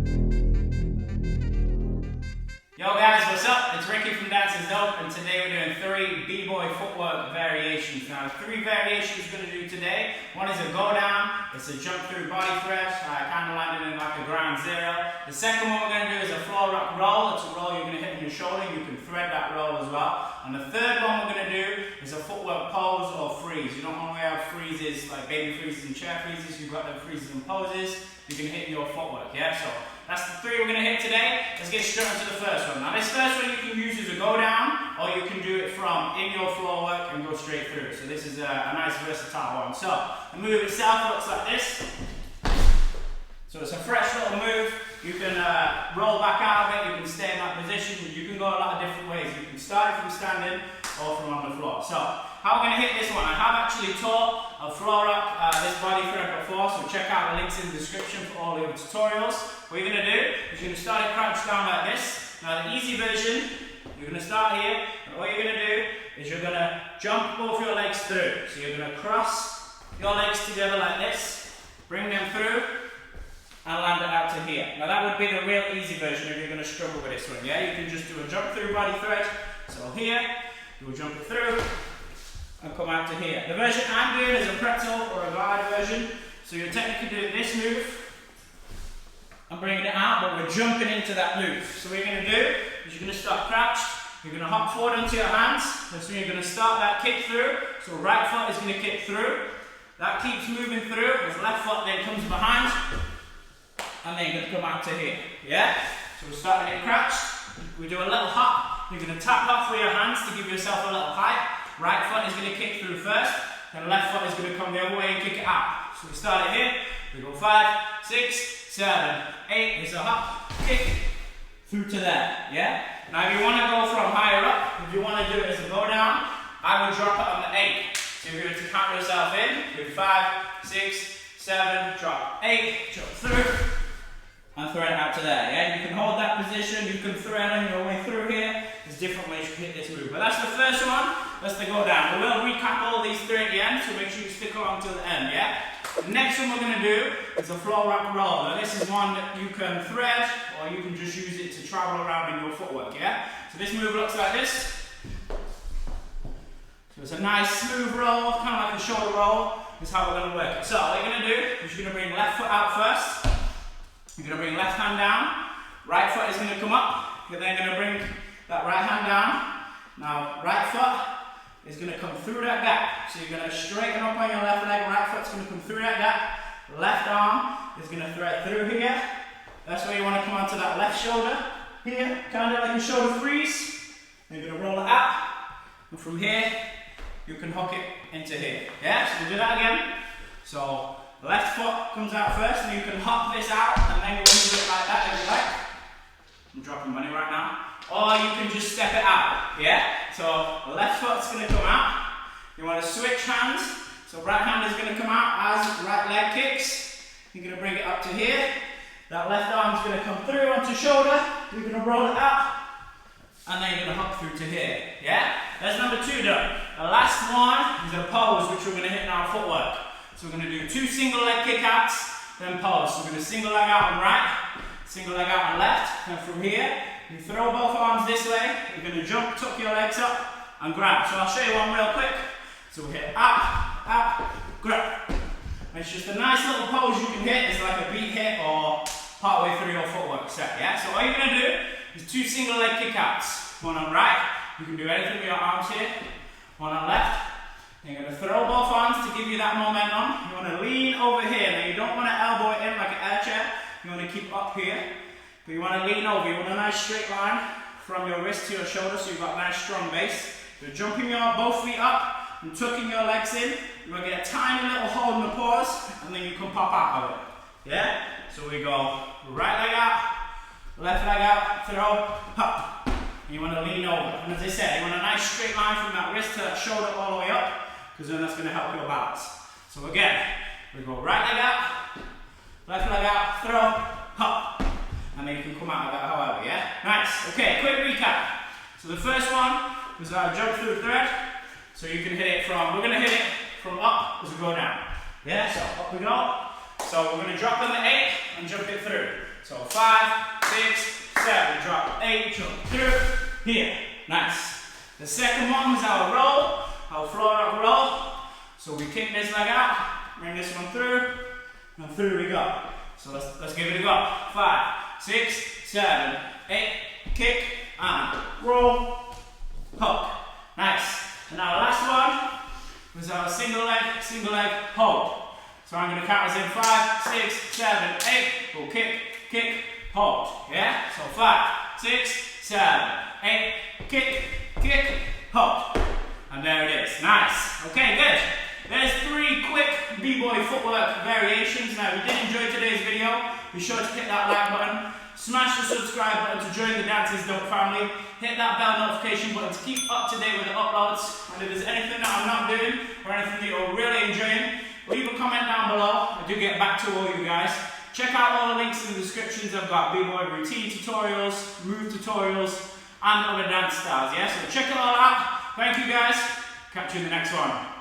Yo guys, what's up? It's Ricky from Dance's Dope, and today we're doing 3 B-Boy Footwork variations. Now, the 3 variations we're going to do today, one is a go down, it's a jump through body thread, kind of landing in like a ground zero. The second one we're going to do is a floor rock roll. It's a roll you're going to hit in your shoulder, you can thread that roll as well. And the third one we're going to do is a footwork pose or freeze. You don't only have freezes like baby freezes and chair freezes, you've got the freezes and poses. You can hit your footwork, yeah? So that's the 3 we're going to hit today. Let's get straight into the first one. Now this first one you can use as a go down, or you can do it from in your floor work and go straight through. So this is a nice versatile one. So the move itself looks like this. So it's a fresh little move. You can roll back out of it, you can stay in that position, you can go a lot of different ways. You can start it from standing or from on the floor. So how we're going to hit this one, I have actually taught a floor rock, this body thread before, so check out the links in the description for all the other tutorials. What you're going to do is you're going to start it crouched down like this. Now the easy version, you're going to start here, and what you're going to do is you're going to jump both your legs through. So you're going to cross your legs together like this, bring them through, and land it out to here. Now that would be the real easy version if you're going to struggle with this one, yeah? You can just do a jump through body thread. So here, you'll jump it through, and come out to here. The version I'm doing is a pretzel or a glide version. So you're technically doing this move, and bringing it out, but we're jumping into that move. So what you're going to do is you're going to start crouched, you're going to hop forward onto your hands, and so you're going to start that kick through. So right foot is going to kick through, that keeps moving through, as left foot then comes behind, and then you're going to come out to here, yeah? So we're starting it crouched, we do a little hop, you're going to tap off with your hands to give yourself a little height. Right foot is going to kick through first, then left foot is going to come the other way and kick it out. So we start it here, we go 5, 6, 7, 8, it's a hop, kick, through to there, yeah? Now if you want to go from higher up, if you want to do it as a go down, I would drop it on the 8. So if you were to count yourself in, do 5, 6, 7, drop 8, jump through, and thread out to there, yeah? You can hold that position, you can thread on your way through here. There's different ways to hit this move. But that's the first one, that's the go down. We will recap all these 3 at the end, so make sure you stick along till the end, yeah? The next one we're going to do is a floor rock roll. Now this is one that you can thread, or you can just use it to travel around in your footwork, yeah? So this move looks like this. So it's a nice smooth roll, kind of like a shoulder roll. That's how we're going to work it. So what you're going to do is you're going to bring left foot out first. You're going to bring left hand down, right foot is going to come up, you're then going to bring that right hand down. Now right foot is going to come through that gap, so you're going to straighten up on your left leg, right foot's going to come through that gap, left arm is going to thread through here, that's where you want to come onto that left shoulder, here, kind of like a shoulder freeze, you're going to roll it out, and from here, you can hook it into here, yeah, so we'll do that again. So left foot comes out first, and you can hop this out and then go into it like that if you like. I'm dropping money right now. Or you can just step it out, yeah? So the left foot's going to come out. You want to switch hands. So right hand is going to come out as right leg kicks. You're going to bring it up to here. That left arm's going to come through onto shoulder. You're going to roll it out. And then you're going to hop through to here, yeah? That's number 2 done. The last one is a pose, which we're going to hit in our footwork. So we're going to do 2 single leg kick outs, then pose. So we're going to single leg out on right, single leg out on left, and from here, you throw both arms this way, you're going to jump, tuck your legs up, and grab. So I'll show you one real quick. So we hit up, grab. And it's just a nice little pose you can hit. It's like a beat hit or part way through your footwork set, yeah? So all you're going to do is 2 single leg kick outs. One on right, you can do anything with your arms here. One on left. You're going to throw both arms to give you that momentum. You want to lean over here. Now you don't want to elbow it in like an air chair. You want to keep up here. But you want to lean over. You want a nice straight line from your wrist to your shoulder, so you've got a nice strong base. You're jumping your both feet up and tucking your legs in. You want to get a tiny little hold in the pause, and then you can pop out of it. Yeah? So we go right leg out, left leg out, throw, hop. And you want to lean over. And as I said, you want a nice straight line from that wrist to that shoulder all the way up, because then that's going to help your balance. So again, we go right leg out, left leg out, throw, hop. And then you can come out of that however, yeah? Nice. Okay, quick recap. So the first one was our jump through thread. So you can hit it from, we're going to hit it from up as we go down. Yeah, so up we go. So we're going to drop on the 8 and jump it through. So 5, 6, 7, drop 8, jump through, here. Nice. The second one was our roll, our floor rock roll. So we kick this leg out, bring this one through, and through we go. So let's give it a go. 5, 6, 7, 8, kick, and roll, hook. Nice. And our last one was our single leg hold. So I'm going to count us in 5, 6, 7, 8. We'll kick, kick, hold. Yeah? So 5, 6, 7, 8, kick, kick, hold. And there it is. Nice. Okay, good. There's 3 quick B-boy footwork variations. Now, if you did enjoy today's video, be sure to hit that like button, smash the subscribe button to join the Dances Dope family, hit that bell notification button to keep up to date with the uploads, and if there's anything that I'm not doing, or anything that you're really enjoying, leave a comment down below. I do get back to all you guys. Check out all the links in the descriptions. I've got B-boy routine tutorials, move tutorials, and other dance styles, yeah? So check it all out. Thank you guys. Catch you in the next one.